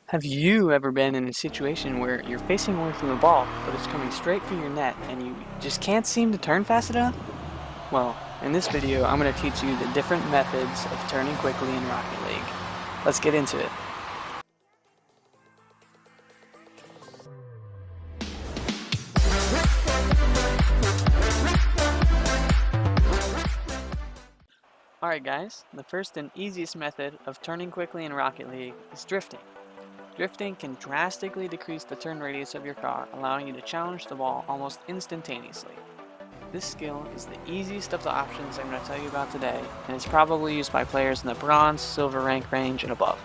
Have you ever been in a situation where you're facing away from the ball, but it's coming straight for your net and you just can't seem to turn fast enough? Well, in this video, I'm going to teach you the different methods of turning quickly in Rocket League. Let's get into it. Alright guys, the first and easiest method of turning quickly in Rocket League is drifting. Drifting can drastically decrease the turn radius of your car, allowing you to challenge the ball almost instantaneously. This skill is the easiest of the options I'm going to tell you about today, and is probably used by players in the bronze, silver rank range and above.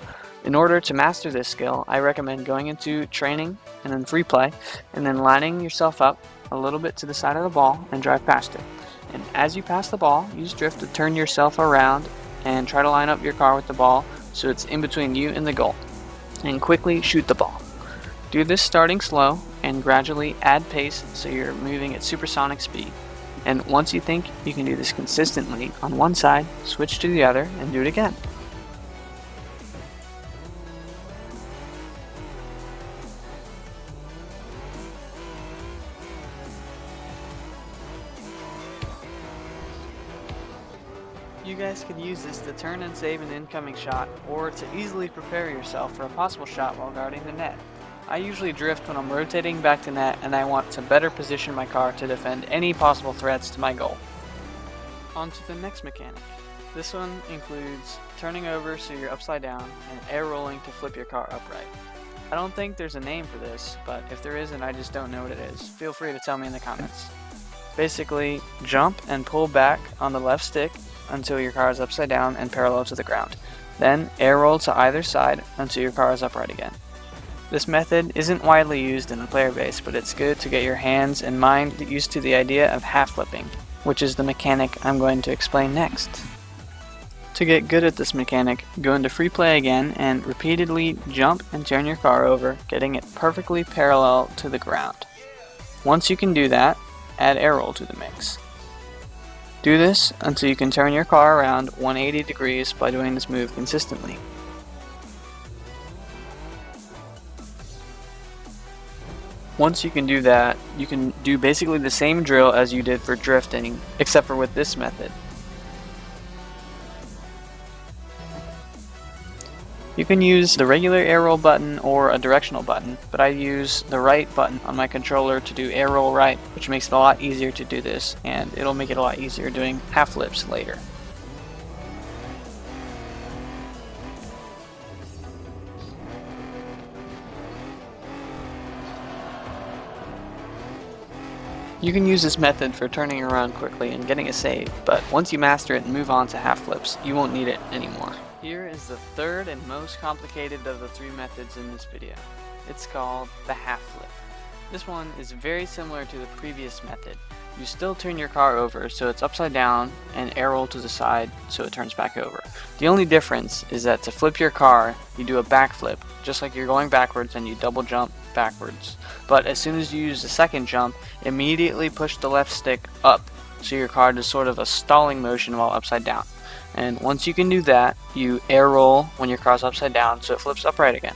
In order to master this skill, I recommend going into training and then free play, and then lining yourself up a little bit to the side of the ball and drive past it. And as you pass the ball, use drift to turn yourself around and try to line up your car with the ball so it's in between you and the goal, and quickly shoot the ball. Do this starting slow and gradually add pace so you're moving at supersonic speed. And once you think you can do this consistently on one side, switch to the other and do it again. You guys could use this to turn and save an incoming shot, or to easily prepare yourself for a possible shot while guarding the net. I usually drift when I'm rotating back to net and I want to better position my car to defend any possible threats to my goal. On to the next mechanic. This one includes turning over so you're upside down and air rolling to flip your car upright. I don't think there's a name for this, but if there is and I just don't know what it is, feel free to tell me in the comments. Basically, jump and pull back on the left stick until your car is upside down and parallel to the ground. Then air roll to either side until your car is upright again. This method isn't widely used in the player base, but it's good to get your hands and mind used to the idea of half flipping, which is the mechanic I'm going to explain next. To get good at this mechanic, go into free play again and repeatedly jump and turn your car over, getting it perfectly parallel to the ground. Once you can do that, add air roll to the mix. Do this until you can turn your car around 180 degrees by doing this move consistently. Once you can do that, you can do basically the same drill as you did for drifting, except for with this method. You can use the regular air roll button or a directional button, but I use the right button on my controller to do air roll right, which makes it a lot easier to do this, and it'll make it a lot easier doing half flips later. You can use this method for turning around quickly and getting a save, but once you master it and move on to half flips, you won't need it anymore. Here is the third and most complicated of the three methods in this video. It's called the half flip. This one is very similar to the previous method. You still turn your car over so it's upside down and air roll to the side so it turns back over. The only difference is that to flip your car, you do a backflip, just like you're going backwards and you double jump backwards. But as soon as you use the second jump, immediately push the left stick up so your car does sort of a stalling motion while upside down. And once you can do that, you air roll when your car's upside down so it flips upright again.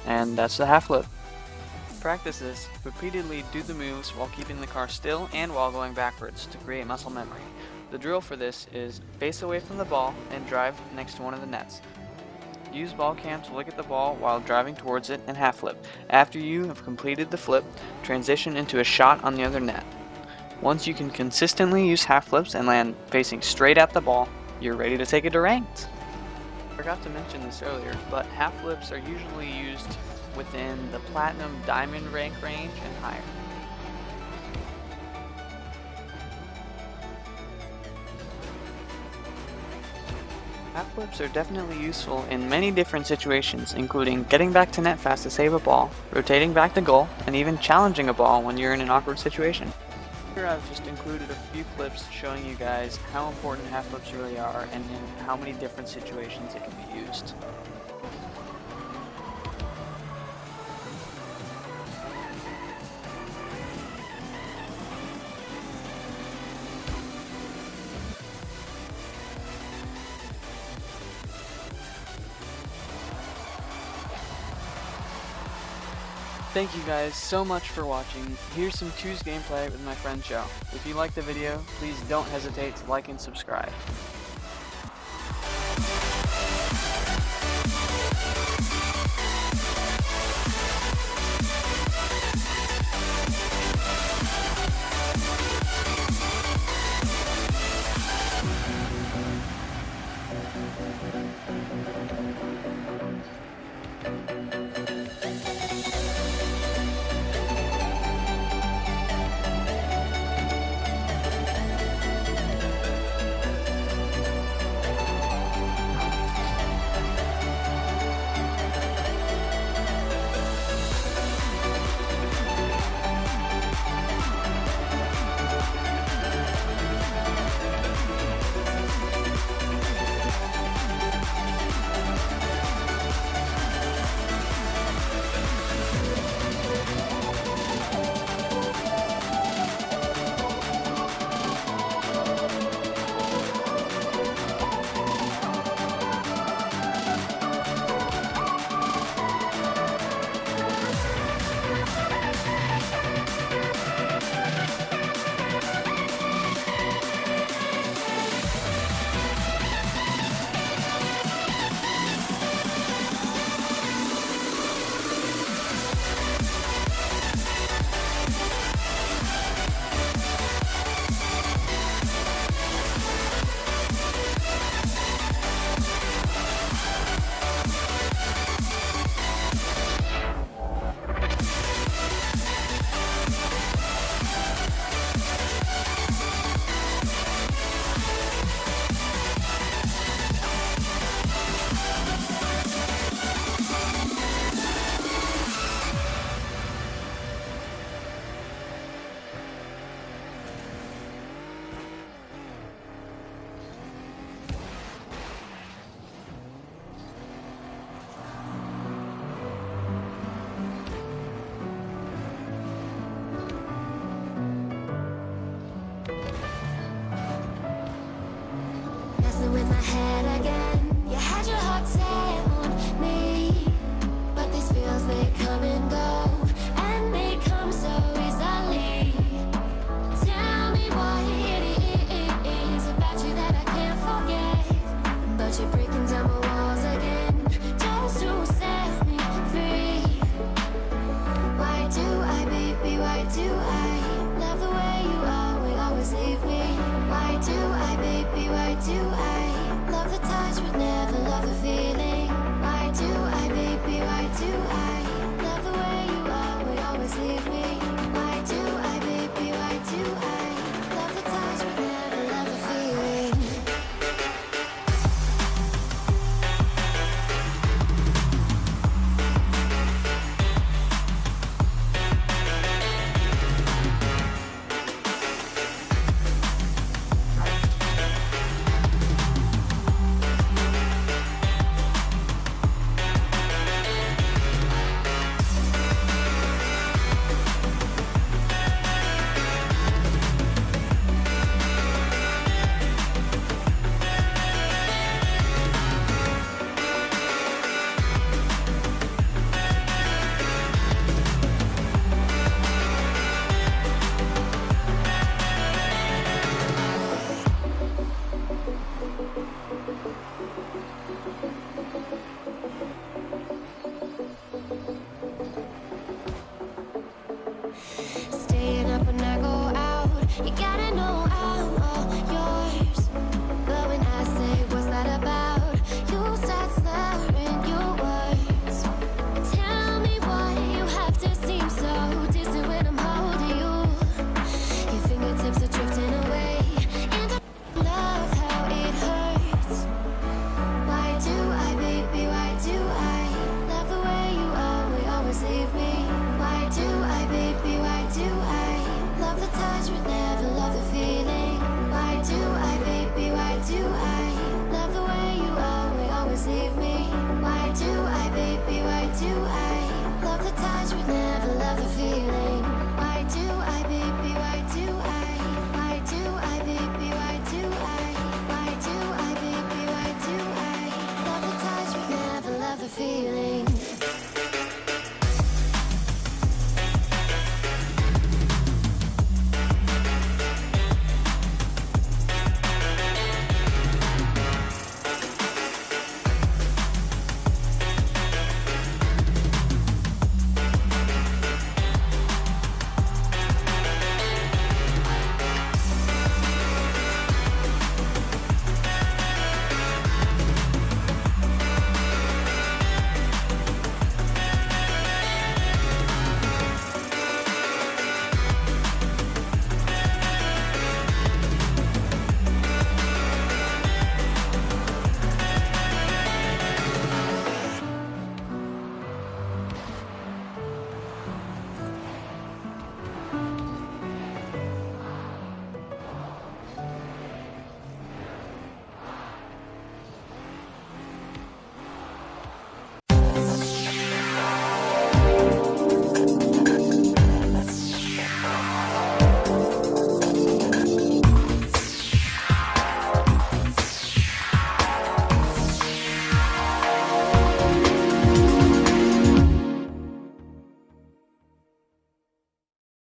And that's the half flip. Practice this, repeatedly do the moves while keeping the car still and while going backwards to create muscle memory. The drill for this is face away from the ball and drive next to one of the nets. Use ball cam to look at the ball while driving towards it and half flip. After you have completed the flip, transition into a shot on the other net. Once you can consistently use half flips and land facing straight at the ball, you're ready to take it to ranked. I forgot to mention this earlier, but half flips are usually used within the platinum diamond rank range and higher. Half flips are definitely useful in many different situations, including getting back to net fast to save a ball, rotating back to goal, and even challenging a ball when you're in an awkward situation. Here I've just included a few clips showing you guys how important half flips really are and in how many different situations it can be used. Thank you guys so much for watching. Here's some Choose gameplay with my friend Joe. If you liked the video, please don't hesitate to like and subscribe.